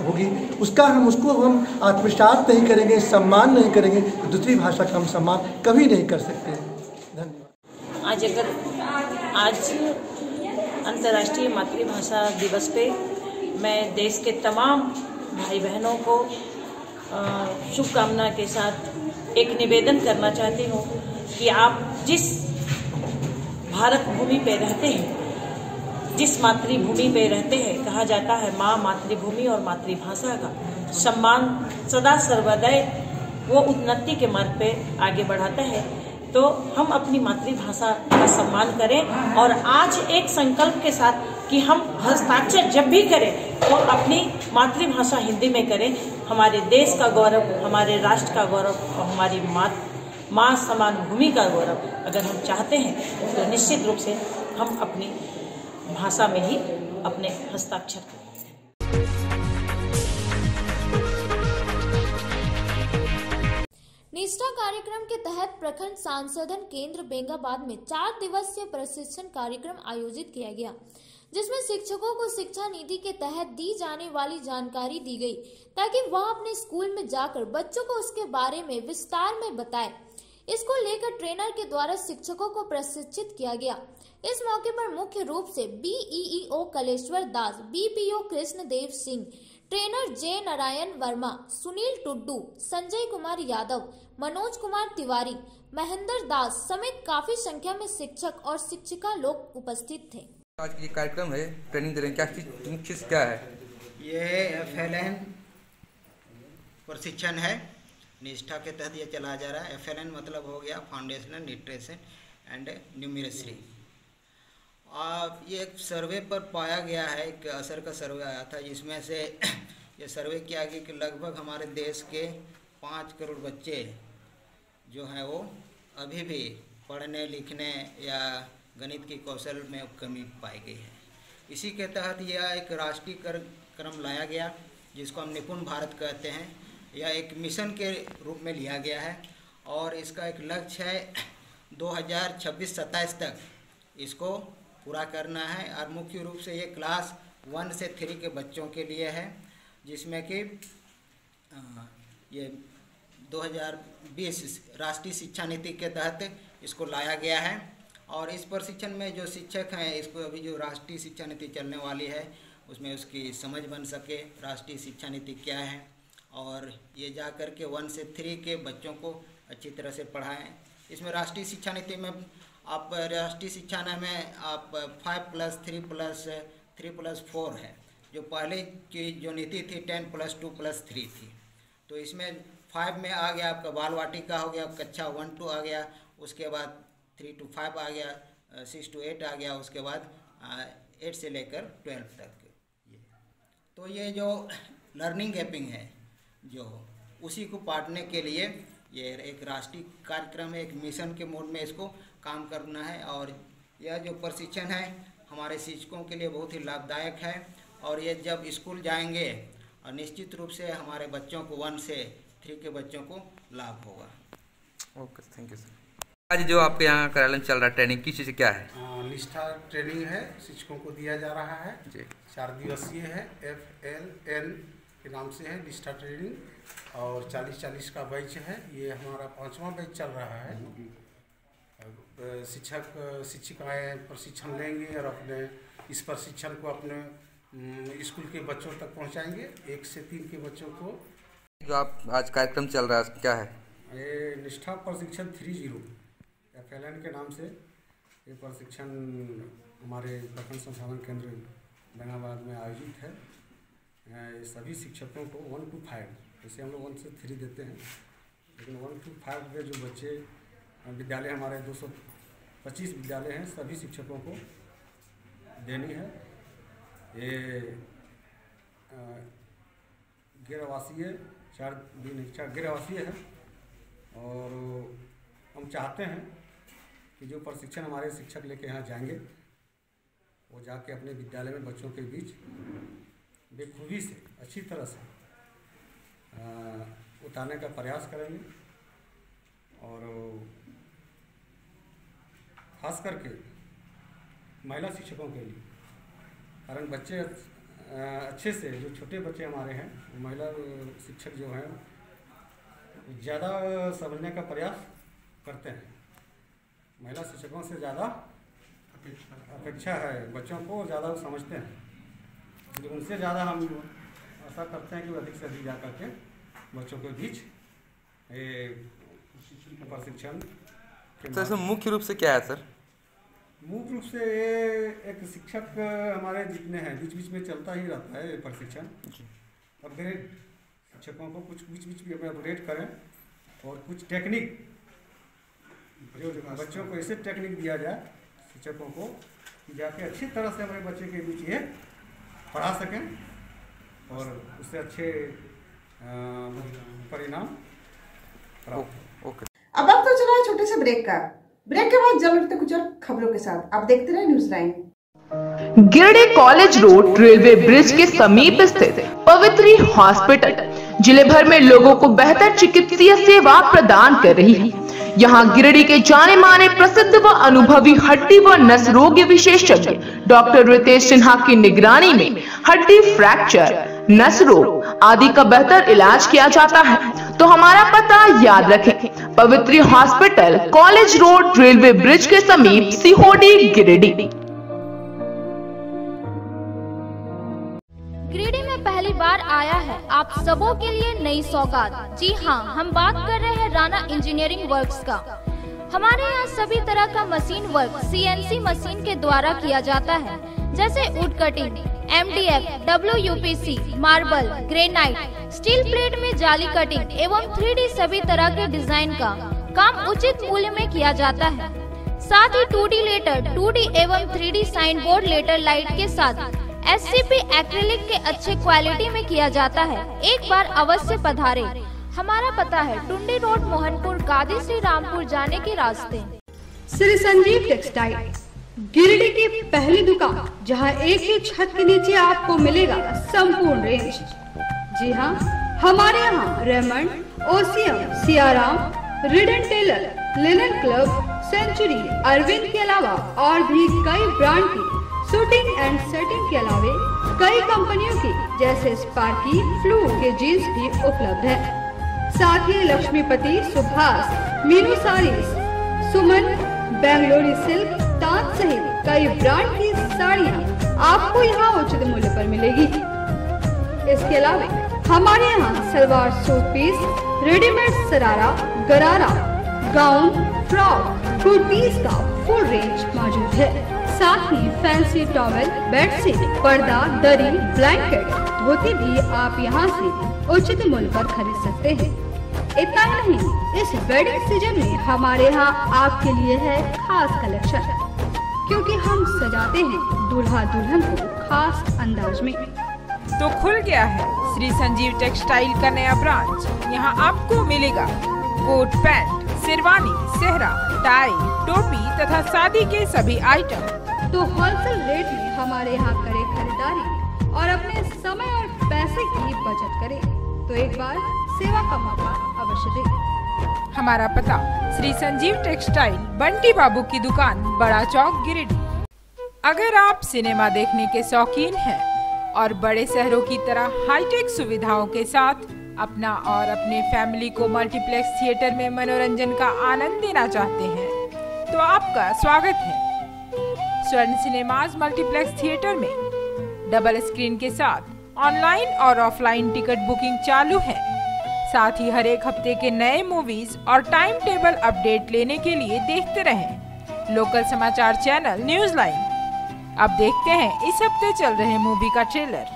होगी, उसको हम आत्मसात नहीं करेंगे, सम्मान नहीं करेंगे तो दूसरी भाषा का हम सम्मान कभी नहीं कर सकते। धन्यवाद। आज अंतर्राष्ट्रीय मातृभाषा दिवस पे मैं देश के तमाम भाई बहनों को शुभकामना के साथ एक निवेदन करना चाहती हूँ कि आप जिस भारत भूमि पे रहते हैं, जिस मातृभूमि पे रहते हैं, कहा जाता है माँ मातृभूमि और मातृभाषा का सम्मान सदा सर्वदा वो उन्नति के मार्ग पे आगे बढ़ाता है। तो हम अपनी मातृभाषा का सम्मान करें और आज एक संकल्प के साथ कि हम हस्ताक्षर जब भी करें तो अपनी मातृभाषा हिंदी में करें। हमारे देश का गौरव, हमारे राष्ट्र का गौरव और हमारी माँ समान भूमि का गौरव अगर हम चाहते हैं तो निश्चित रूप से हम अपनी भाषा में ही अपने हस्ताक्षर करें। निष्ठा कार्यक्रम के तहत प्रखंड संशोधन केंद्र बेंगाबाद में 4 दिवसीय प्रशिक्षण कार्यक्रम आयोजित किया गया, जिसमें शिक्षकों को शिक्षा नीति के तहत दी जाने वाली जानकारी दी गई ताकि वह अपने स्कूल में जाकर बच्चों को उसके बारे में विस्तार में बताए। इसको लेकर ट्रेनर के द्वारा शिक्षकों को प्रशिक्षित किया गया। इस मौके पर मुख्य रूप से BEEO कलेश्वर दास, BPO कृष्णदेव सिंह, ट्रेनर जे नारायण वर्मा, सुनील टुड्डू, संजय कुमार यादव, मनोज कुमार तिवारी, महेंद्र दास समेत काफी संख्या में शिक्षक और शिक्षिका लोग उपस्थित थे। आज ये कार्यक्रम है, ट्रेनिंग दे रहे हैं, क्या मुख्य चीज क्या है? ये FLN प्रशिक्षण है, निष्ठा के तहत ये चलाया जा रहा है। FLN मतलब हो गया फाउंडेशनल न्यूट्रिशन एंड न्यूमेरेसी। ये एक सर्वे पर पाया गया है, एक असर का सर्वे आया था, जिसमें से ये सर्वे किया गया कि लगभग हमारे देश के 5 करोड़ बच्चे जो हैं वो अभी भी पढ़ने लिखने या गणित की कौशल में कमी पाई गई है। इसी के तहत यह एक राष्ट्रीय कार्यक्रम लाया गया, जिसको हम निपुण भारत कहते हैं। यह एक मिशन के रूप में लिया गया है और इसका एक लक्ष्य है 2026-27 तक इसको पूरा करना है। और मुख्य रूप से ये क्लास 1 से 3 के बच्चों के लिए है, जिसमें कि ये 2020 राष्ट्रीय शिक्षा नीति के तहत इसको लाया गया है। और इस प्रशिक्षण में जो शिक्षक हैं, इसको अभी जो राष्ट्रीय शिक्षा नीति चलने वाली है उसमें उसकी समझ बन सके, राष्ट्रीय शिक्षा नीति क्या है, और ये जा कर के 1 से 3 के बच्चों को अच्छी तरह से पढ़ाएं। इसमें राष्ट्रीय शिक्षा नीति में आप राष्ट्रीय शिक्षा में आप 5+3+3+4 है, जो पहले की जो नीति थी 10+2+3 थी। तो इसमें 5 में आ गया आपका बाल वाटिका हो गया, कक्षा 1-2 आ गया, उसके बाद 3 to 5 आ गया, 6 to 8 आ गया, उसके बाद 8 से लेकर 12 तक। तो ये जो लर्निंग गैपिंग है, जो उसी को पाटने के लिए ये एक राष्ट्रीय कार्यक्रम है, एक मिशन के मोड में इसको काम करना है। और यह जो प्रशिक्षण है हमारे शिक्षकों के लिए बहुत ही लाभदायक है। और ये जब स्कूल जाएंगे और निश्चित रूप से हमारे बच्चों को 1 से 3 के बच्चों को लाभ होगा। Okay, thank you sir. आज जो आपके यहाँ कार्यक्रम चल रहा है, ट्रेनिंग किस चीज़ से क्या है? निष्ठा ट्रेनिंग है, शिक्षकों को दिया जा रहा है जी। 4 दिवसीय है, FLN के नाम से है निष्ठा ट्रेनिंग, और 40-40 का बैच है। ये हमारा 5वां बैच चल रहा है। शिक्षक शिक्षिकाएँ प्रशिक्षण लेंगे और अपने इस प्रशिक्षण को अपने स्कूल के बच्चों तक पहुँचाएंगे, 1 से 3 के बच्चों को। जो आप आज कार्यक्रम चल रहा है क्या है? ये निष्ठा प्रशिक्षण 30 FLN के नाम से ये प्रशिक्षण हमारे प्रखंड संसाधन केंद्र बेंगाबाद में आयोजित है। ये सभी शिक्षकों को 1 to 5, जैसे हम लोग 1 से 3 देते हैं, लेकिन 1 to 5 के जो बच्चे विद्यालय हमारे 225 विद्यालय हैं, सभी शिक्षकों को देनी है। ये गैरआवासीय 4 दिन गैरआवासीय है। और हम चाहते हैं कि जो प्रशिक्षण हमारे शिक्षक लेके यहाँ जाएंगे, वो जाके अपने विद्यालय में बच्चों के बीच बेखूबी से अच्छी तरह से उतारने का प्रयास करेंगे। और खास करके महिला शिक्षकों के लिए, कारण बच्चे अच्छे से जो छोटे बच्चे हमारे हैं, महिला शिक्षक जो हैं ज़्यादा समझने का प्रयास करते हैं। महिला शिक्षकों से ज़्यादा अपेक्षा है, बच्चों को ज़्यादा समझते हैं, लेकिन उनसे ज़्यादा हम आशा करते हैं कि वो अधिक से अधिक जा करके बच्चों के बीच प्रशिक्षण। तो इसमें मुख्य रूप से क्या है सर? मुख्य रूप से एक शिक्षक हमारे जितने हैं बीच बीच में चलता ही रहता है ये प्रशिक्षण। अपग्रेड शिक्षकों को कुछ बीच बीच में अपग्रेड करें, और कुछ टेक्निक जो बच्चों को ऐसे टेक्निक दिया जाए शिक्षकों को कि जाके अच्छी तरह से हमारे बच्चे के बीच ये पढ़ा सकें और उससे अच्छे परिणाम प्राप्त। ओके। अब तो चला छोटे से ब्रेक का। ब्रेक के बाद जल्द लौटते कुछ और खबरों के साथ। आप देखते रहे news 9। Giridih college road railway bridge के समीप स्थित पवित्री हॉस्पिटल जिले भर में लोगों को बेहतर चिकित्सीय सेवा प्रदान कर रही है। यहाँ गिरिडीह के जाने माने प्रसिद्ध व अनुभवी हड्डी व नस रोग विशेषज्ञ डॉक्टर रितेश सिन्हा की निगरानी में हड्डी फ्रैक्चर, नस रोग आदि का बेहतर इलाज किया जाता है। तो हमारा पता याद रखें, Pavitri hospital, college road, railway bridge के समीप, सिहोडी, गिरिडीह। गिरिडीह में पहली बार आया है आप सबों के लिए नई सौगात। जी हाँ, हम बात कर रहे हैं राणा इंजीनियरिंग वर्क्स का। हमारे यहाँ सभी तरह का मशीन वर्क CNC मशीन के द्वारा किया जाता है, जैसे would cutting, MDF, WPC, marble, granite, steel plate में जाली कटिंग एवं 3D सभी तरह के डिजाइन का काम उचित मूल्य में किया जाता है। साथ ही 2D लेटर, 2D एवं 3D sign board letter light के साथ SCP एक्रिलिक के अच्छे क्वालिटी में किया जाता है। एक बार अवश्य पधारे। हमारा पता है टुंडी रोड, मोहनपुर, गादी श्री रामपुर जाने के रास्ते। श्री संजीव टेक्सटाइल गिरिडीह की पहली दुकान, जहां एक ही छत के नीचे आपको मिलेगा संपूर्ण रेंज। जी हां, हमारे यहाँ Raymond, OCM, Siyaram, Reid and Taylor, Linen Club, Century, Arvind के अलावा और भी कई ब्रांड की शूटिंग एंड सेटिंग के अलावे कई कंपनियों की जैसे स्पार्की, फ्लू के जीन्स भी उपलब्ध है। साथ ही लक्ष्मीपति, सुभाष, मीनू साड़ीज, सुमन, बेंगलोरी सिल्क, ताज सहित कई ब्रांड की साड़ियाँ आपको यहाँ उचित मूल्य पर मिलेगी। इसके अलावा हमारे यहाँ सलवार सूट पीस, रेडीमेड सरारा, गरारा, गाउन, फ्रॉक, कुर्तीज का फुल रेंज मौजूद है। साथ ही फैंसी टॉवेल, बेडशीट, पर्दा, दरी, ब्लैंकेट, धोती भी आप यहाँ से उचित मूल्य पर खरीद सकते हैं। इतना ही नहीं, इस वेडिंग सीजन में हमारे यहाँ आपके लिए है खास कलेक्शन, क्योंकि हम सजाते हैं दूल्हा दुल्हन को खास अंदाज में। तो खुल गया है श्री संजीव टेक्सटाइल का नया ब्रांच। यहाँ आपको मिलेगा कोट पैंट, शेरवानी, सेहरा, टाई, टोपी तथा शादी के सभी आइटम। तो होलसेल रेट में हमारे यहाँ करें खरीदारी और अपने समय और पैसे की बचत करें, तो एक बार सेवा का मौका अवश्य दें। हमारा पता श्री संजीव टेक्सटाइल, बंटी बाबू की दुकान, बड़ा चौक, गिरिडीह। अगर आप सिनेमा देखने के शौकीन हैं और बड़े शहरों की तरह हाईटेक सुविधाओं के साथ अपना और अपने फैमिली को मल्टीप्लेक्स थिएटर में मनोरंजन का आनंद देना चाहते हैं, तो आपका स्वागत है। स्वर्ण सिनेमाज मल्टीप्लेक्स थिएटर में डबल स्क्रीन के साथ ऑनलाइन और ऑफलाइन टिकट बुकिंग चालू है। साथ ही हर एक हफ्ते के नए मूवीज और टाइम टेबल अपडेट लेने के लिए देखते रहें लोकल समाचार चैनल न्यूज लाइन। अब देखते हैं इस हफ्ते चल रहे मूवी का trailer.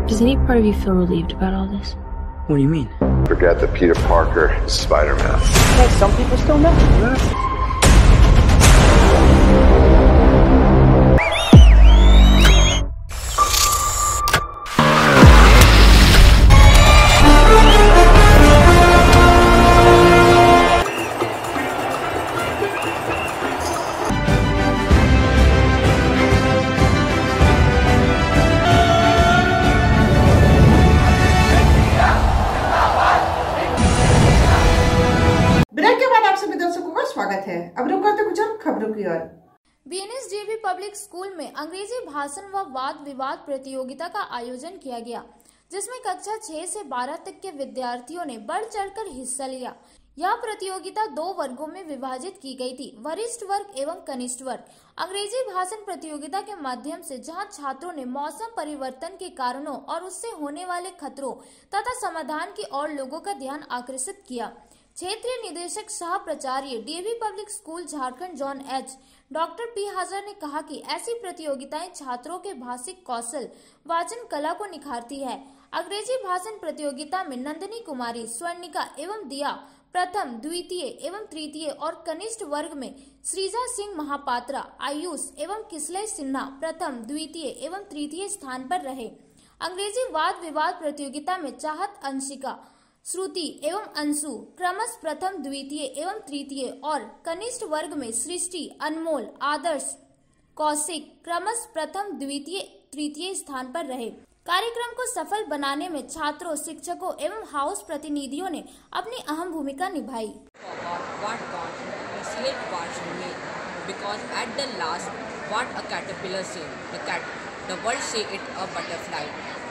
Does any part of you feel relieved about all this? What do you mean? Forget that Peter Parker is Spider-Man. Yeah, some people still know. अब रुक करते कुछ खबरों की ओर। BNSJB पब्लिक स्कूल में अंग्रेजी भाषण व वाद विवाद प्रतियोगिता का आयोजन किया गया, जिसमें कक्षा 6 से 12 तक के विद्यार्थियों ने बढ़ चढ़कर हिस्सा लिया। यह प्रतियोगिता 2 वर्गों में विभाजित की गई थी, वरिष्ठ वर्ग एवं कनिष्ठ वर्ग। अंग्रेजी भाषण प्रतियोगिता के माध्यम से जहां छात्रों ने मौसम परिवर्तन के कारणों और उससे होने वाले खतरों तथा समाधान की ओर लोगों का ध्यान आकर्षित किया। क्षेत्रीय निदेशक सह प्राचार्य DAV public school Jharkhand zone H doctor P हाजर ने कहा कि ऐसी प्रतियोगिताएं छात्रों के भाषिक कौशल, वाचन कला को निखारती है। अंग्रेजी भाषण प्रतियोगिता में नंदिनी कुमारी, स्वर्णिका एवं दिया प्रथम, द्वितीय एवं तृतीय और कनिष्ठ वर्ग में श्रीजा सिंह महापात्रा, आयुष एवं किसले सिन्हा प्रथम, द्वितीय एवं तृतीय स्थान पर रहे। अंग्रेजी वाद विवाद प्रतियोगिता में चाहत, अंशिका, श्रुति एवं अंशु क्रमश प्रथम, द्वितीय एवं तृतीय और कनिष्ठ वर्ग में सृष्टि, अनमोल, आदर्श, कौशिक क्रमश प्रथम, द्वितीय तृतीय स्थान पर रहे। कार्यक्रम को सफल बनाने में छात्रों, शिक्षकों एवं हाउस प्रतिनिधियों ने अपनी अहम भूमिका निभाई। Because at the last, what a caterpillar say, the world say it a butterfly.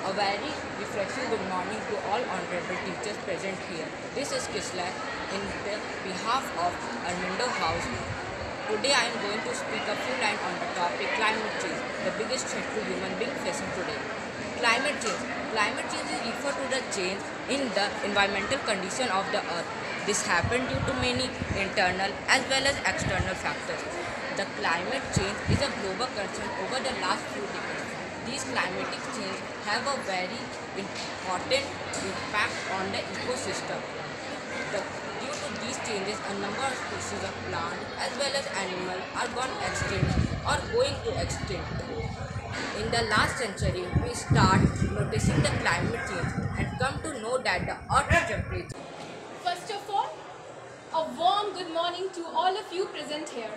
A very refreshing good morning to all honorable teachers present here. This is Kisla in the behalf of Armindo House. Today I am going to speak a few lines on the topic climate change, the biggest threat to human being facing today. Climate change. Climate change is referred to the change in the environmental condition of the earth. This happened due to many internal as well as external factors. The climate change is a global concern over the last few decades. These climatic changes have a very important impact on the ecosystem. Due to these changes, a number of species of plants as well as animals are gone extinct or going to extinct. In the last century, we start noticing the climate change and come to know that the Earth's temperature. First of all, a warm good morning to all of you present here.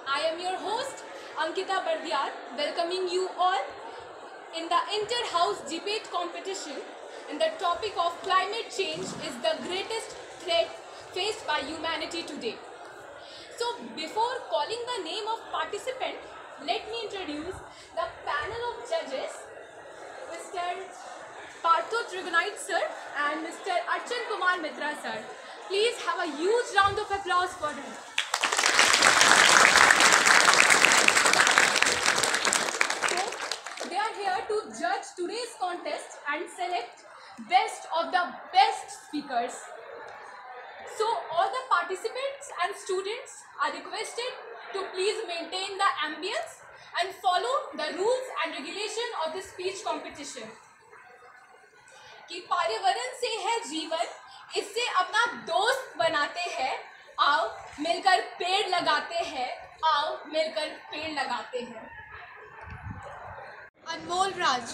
I am your host, Ankita Bardiyar, welcoming you all in the inter-house debate competition. And the topic of climate change is the greatest threat faced by humanity today. So before calling the name of participant, let me introduce the panel of judges, Mr. Partho Trigonite sir and Mr. Archan Kumar Mitra sir. Please have a huge round of applause for them. So they are here to judge today's contest and select best of the best speakers. So all the participants and students are requested to please maintain the ambience and follow the rules and regulation of the speech competition. कि पर्यावरण से है जीवन, इससे अपना दोस्त बनाते हैं, आओ मिलकर पेड़ लगाते हैं, आओ मिलकर पेड़ लगाते हैं। अनमोल राज।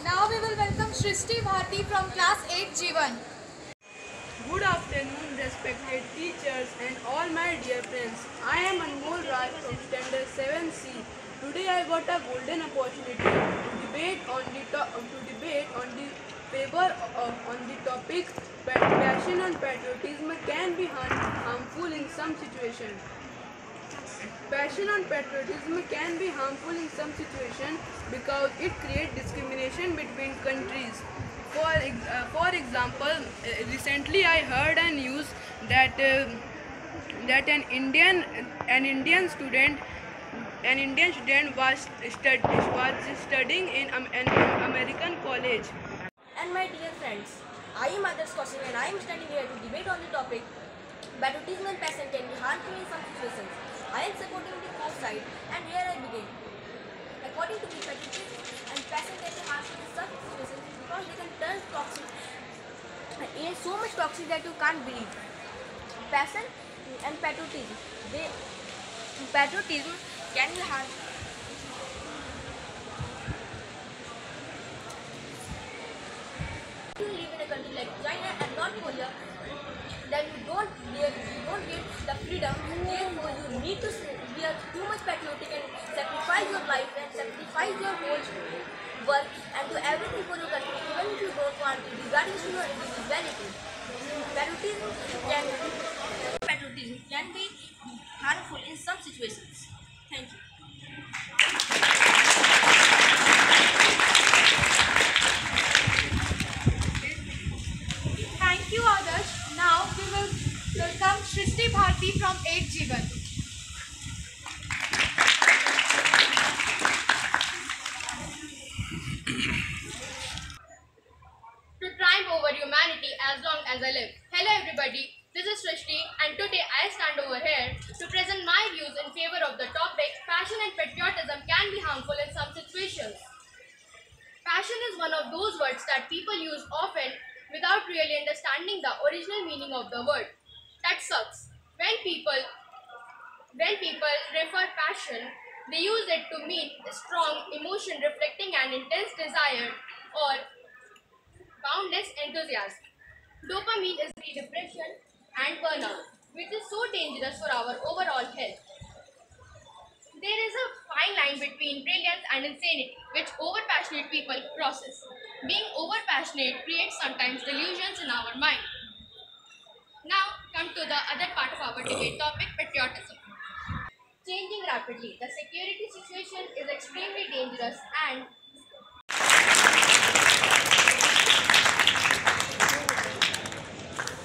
Now we will welcome Shrishti Bharti from class 8G1. Good afternoon, respected teachers and all my dear friends. I am Anmol Raj from standard 7C. Today I got a golden opportunity to debate on the topic passion and patriotism can be harmful in some situations. Passion and patriotism can be harmful in some situations because it creates discrimination between countries. For example, recently I heard a news that an Indian student was studying in an American college. And my dear friends, I am Adarsh Kaushik and I am standing here to debate on the topic patriotism and passion can be harmful in some situations. I am supporting the first side and here I begin. According to me, patriotism and passion can be harmful in some situations because they can turn toxic. It is so much toxic that you can't believe. Passion and patriotism can be harmful. You live in a country like China and North Korea, then you don't get the freedom. Therefore, you need to be too much patriotic and sacrifice your life and sacrifice your whole work and do everything for your country, even if you don't want to, regardless of your individuality. Patriotism can be harmful in some situations. Thank you. Thank you, Adarsh. Now we will welcome Shrishti Bharti from 8G1. To triumph over humanity as long as I live. Hello everybody, this is Shrishti and today I stand over here to present my views in favor of the topic passion and patriotism can be harmful in some situations. Passion is one of those words that people use often without really understanding the original meaning of the word. That sucks. When people refer passion, they use it to mean a strong emotion reflecting an intense desire or boundless enthusiasm. Dopamine is the depression and burnout, which is so dangerous for our overall health. There is a fine line between brilliance and insanity, which overpassionate people crosses. Being overpassionate creates sometimes delusions in our mind. Now, come to the other part of our debate topic, patriotism. Changing rapidly, the security situation is extremely dangerous and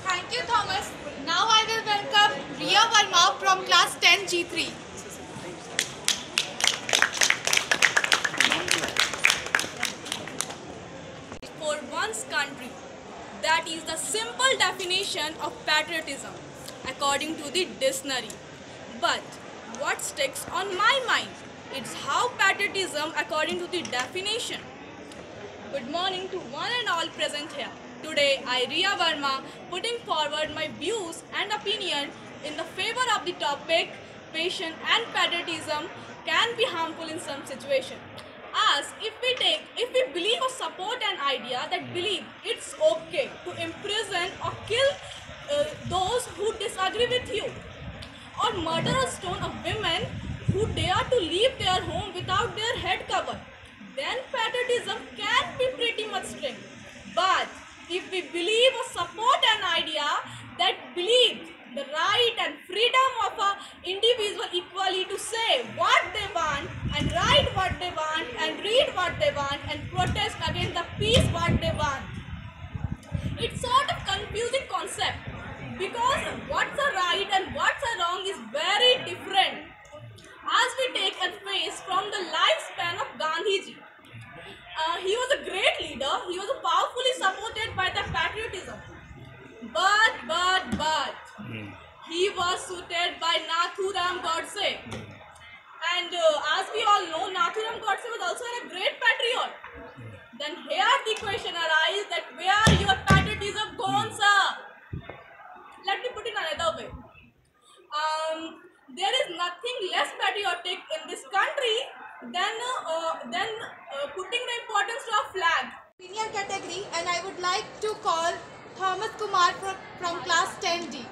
Thank you, Thomas. Now I will welcome Riya Verma from class 10 G3. For one's country. That is the simple definition of patriotism according to the dictionary. But what sticks on my mind is how patriotism according to the definition. Good morning to one and all present here. Today I, Riya Verma, putting forward my views and opinion in the favor of the topic passion and patriotism can be harmful in some situation. As if we believe or support an idea that believe it's okay to imprison or kill those who disagree with you, or murder or stone of women who dare to leave their home without their head covered, then patriotism can be pretty much strict. But if we believe or support an idea that believes the right and freedom of an individual equally to say what they want and write what they want and read what they want and protest against the peace what they want, it's sort of confusing concept because what's a right and what's a wrong is very different. As we take a phrase from the lifespan of Gandhiji, he was a great leader, he was powerfully supported by the patriotism. But he was suited by Nathuram Godse. And as we all know, Nathuram Godse was also a great patriot. Then here the question arises that where your patriotism gone, sir? Let me put it another way. There is nothing less patriotic in this country than putting the importance to a flag. Senior category, and I would like to call Thomas Kumar from class 10D.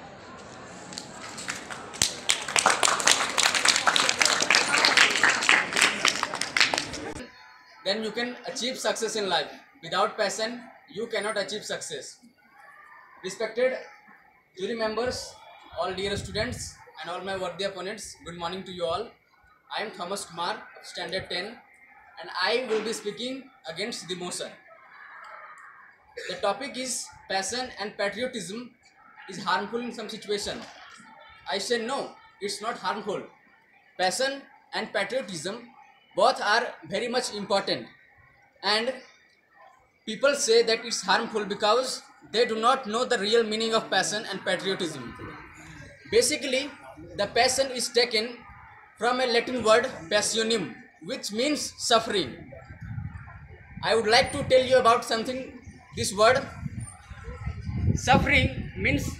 Then you can achieve success in life. Without passion, you cannot achieve success. Respected jury members, all dear students and all my worthy opponents, good morning to you all. I am Thomas Kumar, standard 10, and I will be speaking against the motion. The topic is passion and patriotism is harmful in some situation. I say no, it's not harmful. Passion and patriotism both are very much important, and people say that it's harmful because they do not know the real meaning of passion and patriotism. Basically, the passion is taken from a Latin word passionem, which means suffering. I would like to tell you about something. This word suffering means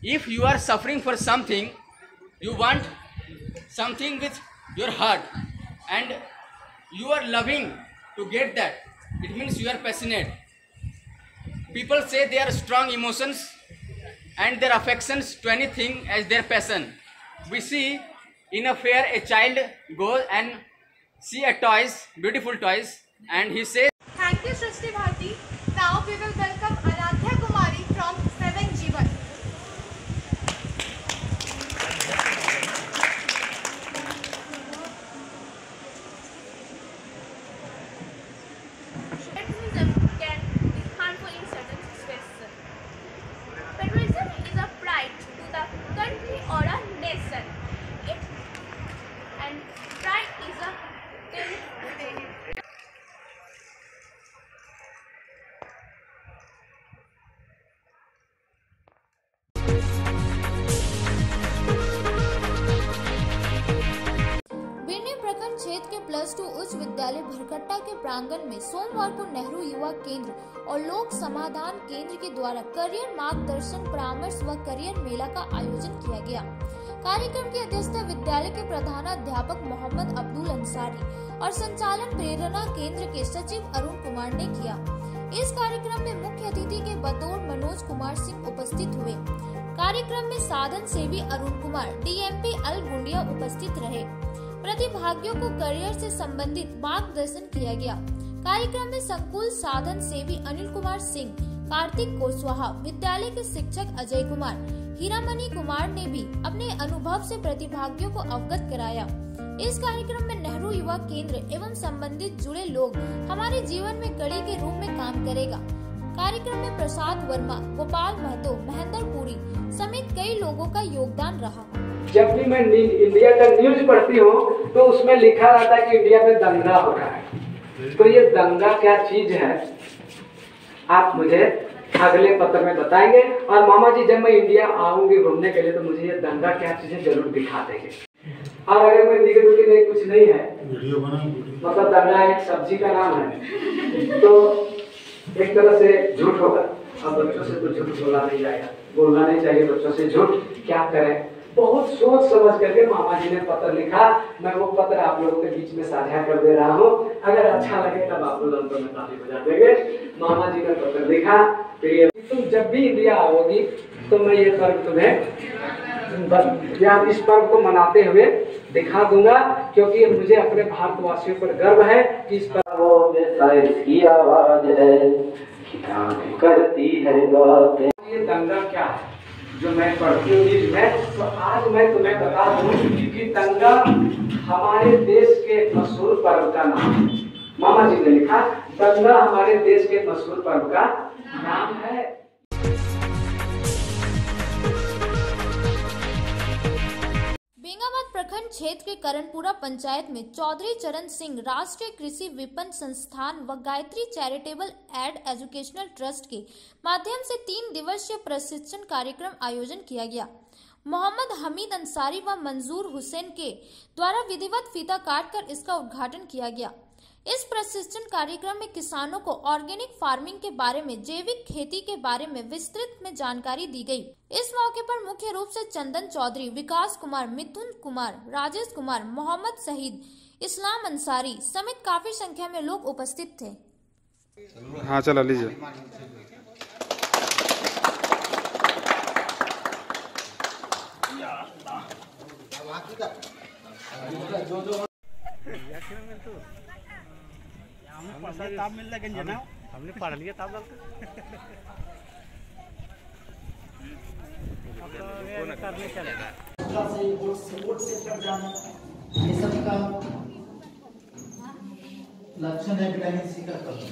if you are suffering for something, you want something with your heart and you are loving to get that. It means you are passionate. People say they are strong emotions and their affections to anything as their passion. We see in a fair a child goes and see a toys, beautiful toys, and he says, Thank you, Srishti Bharti. Now we will welcome Aradhya Kumari from 7G1. patriotism can be harmful in certain situations. Patriotism is a pride to the country or a nation. And pride is a क्षेत्र के +2 उच्च विद्यालय भरकट्टा के प्रांगण में सोमवार को नेहरू युवा केंद्र और लोक समाधान केंद्र के द्वारा करियर मार्गदर्शन परामर्श व करियर मेला का आयोजन किया गया। कार्यक्रम की अध्यक्षता विद्यालय के प्रधानाध्यापक मोहम्मद अब्दुल अंसारी और संचालन प्रेरणा केंद्र के सचिव अरुण कुमार ने किया। इस कार्यक्रम में मुख्य अतिथि के बतौर मनोज कुमार सिंह उपस्थित हुए। कार्यक्रम में साधन सेवी अरुण कुमार, DMP अल गुंडिया उपस्थित रहे। प्रतिभागियों को करियर से संबंधित मार्गदर्शन किया गया। कार्यक्रम में संकुल साधन सेवी अनिल कुमार सिंह, कार्तिक कुशवाहा, विद्यालय के शिक्षक अजय कुमार, हीरामणि कुमार ने भी अपने अनुभव से प्रतिभागियों को अवगत कराया। इस कार्यक्रम में नेहरू युवा केंद्र एवं संबंधित जुड़े लोग हमारे जीवन में कड़ी के रूप में काम करेगा। कार्यक्रम में प्रसाद वर्मा, गोपाल महतो, महेंद्र पुरी समेत कई लोगों का योगदान रहा। जब भी मैं इंडिया का न्यूज पढ़ती हूँ तो उसमें लिखा रहता है कि इंडिया में दंगा हो रहा है। तो ये दंगा क्या चीज है आप मुझे अगले पत्र में बताएंगे। और मामा जी जब मैं इंडिया आऊंगी घूमने के लिए तो मुझे ये दंगा क्या चीज है जरूर दिखा देंगे। और अगर मैं निगेटिव नहीं कुछ नहीं है मतलब दंगा एक सब्जी का नाम है तो एक तरह से झूठ होगा। अब बच्चों से तो झूठ बोलना नहीं चाहिए बच्चों से झूठ। क्या करें, बहुत सोच समझ करके मामा जी ने पत्र लिखा। मैं वो पत्र आप लोगों के बीच में साझा कर दे रहा हूँ। अगर अच्छा लगे तब आप लोग अंत में ताली बजा देंगे। मामा जी ने पत्र लिखा, तुम जब भी इंडिया आओगी तो मैं ये पर्व तुम्हें या इस पर्व को मनाते हुए दिखा दूंगा, क्योंकि मुझे अपने भारतवासियों पर गर्व है कि इस पर्वों में की आवाज है करती है बातें। ये दंगा क्या है जो मैं पढ़ती हूँ न्यूज में, तो आज मैं तुम्हें बता दूं कि दंगा हमारे देश के मशहूर पर्व का नाम है। मामा जी ने लिखा दंगा हमारे देश के मशहूर पर्व का नाम है। बेंगाबाद प्रखंड क्षेत्र के करणपुरा पंचायत में चौधरी चरण सिंह राष्ट्रीय कृषि विपणन संस्थान व Gayatri charitable and educational trust के माध्यम से 3 दिवसीय प्रशिक्षण कार्यक्रम आयोजन किया गया। मोहम्मद हमीद अंसारी व मंजूर हुसैन के द्वारा विधिवत फीता काटकर इसका उद्घाटन किया गया। इस प्रशिक्षण कार्यक्रम में किसानों को ऑर्गेनिक फार्मिंग के बारे में, जैविक खेती के बारे में विस्तृत में जानकारी दी गई। इस मौके पर मुख्य रूप से चंदन चौधरी, विकास कुमार, मिथुन कुमार, राजेश कुमार, मोहम्मद शहीद, इस्लाम अंसारी समेत काफी संख्या में लोग उपस्थित थे। हाँ चला लीजिए। हमने पढ़ लिया तब करने चलेगा ये सब का लक्षण है विटामिन सी का कमी।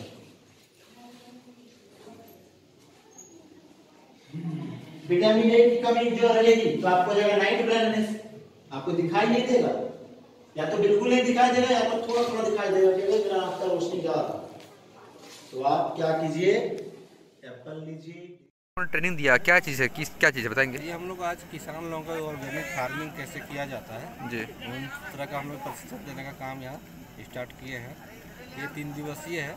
विटामिन ए की कमी जो रहेगी तो आपको जाएगा नाइट ब्लाइंडनेस, आपको दिखाई नहीं देगा, या तो बिल्कुल नहीं दिखाई देगा या तो थोड़ा थोड़ा दिखाई देगा आपका रोशनी जा रहा। तो आप क्या कीजिए, एप्पल लीजिए। ट्रेनिंग दिया, क्या चीज़ है, क्या चीज़ है बताएंगे? ये हम लोग आज किसान लोगों को ऑर्गेनिक फार्मिंग कैसे किया जाता है जी, उन तरह का हम लोग प्रशिक्षण देने का काम यहाँ स्टार्ट किए हैं। ये 3 दिवसीय है।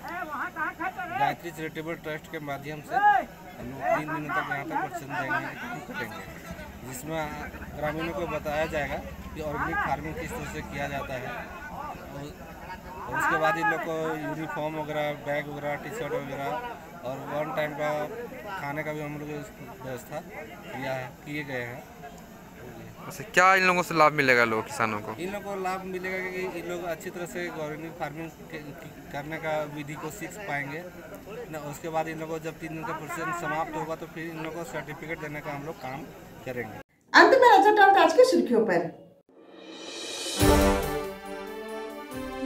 गायत्री चैरिटेबल ट्रस्ट के माध्यम से हम लोग 3 दिनों तक यहाँ तक प्रशिक्षण करेंगे, जिसमें ग्रामीणों को बताया जाएगा कि ऑर्गेनिक फार्मिंग किस तरह से किया जाता है। और उसके बाद इन लोग को यूनिफॉर्म वगैरह, बैग वगैरह, टी शर्ट वगैरह और 1 टाइम का खाने का भी हम लोग व्यवस्था किए गए हैं। अच्छा, क्या इन लोगों से लाभ मिलेगा लोग किसानों को? इन लोगों को लाभ मिलेगा कि इन लोग अच्छी तरह से ऑर्गेनिक फार्मिंग करने का विधि को सीख पाएंगे ना। उसके बाद इन लोगों को जब 3 दिन का प्रशिक्षण समाप्त होगा तो फिर इन लोगों को सर्टिफिकेट देने का हम लोग काम करेंगे। अंत में नजर डालते आज की सुर्खियों पर।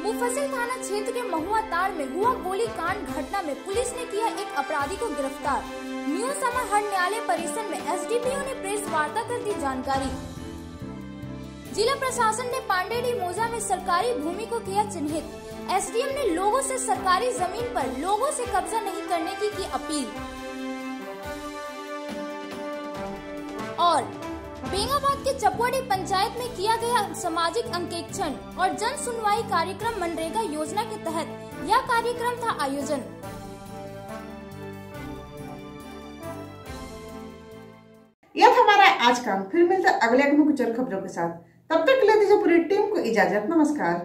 मुफस्सिल थाना क्षेत्र के महुआ ताड़ में हुआ गोलीकांड घटना में पुलिस ने किया एक अपराधी को गिरफ्तार। न्यू समर हर न्यायालय परिसर में एसडीपीओ ने प्रेस वार्ता कर दी जानकारी। जिला प्रशासन ने पांडेडी मोजा में सरकारी भूमि को किया चिन्हित। एसडीएम ने लोगों से सरकारी जमीन पर लोगों से कब्जा नहीं करने की अपील। और बेंगाबाद के चपवाड़ी पंचायत में किया गया सामाजिक अंकेक्षण और जन सुनवाई कार्यक्रम। मनरेगा योजना के तहत यह कार्यक्रम था आयोजन। यह था हमारा आज का। फिर मिलते अगले कुछ और खबरों के साथ। तब तक के लिए दीजिए पूरी टीम को इजाजत। नमस्कार।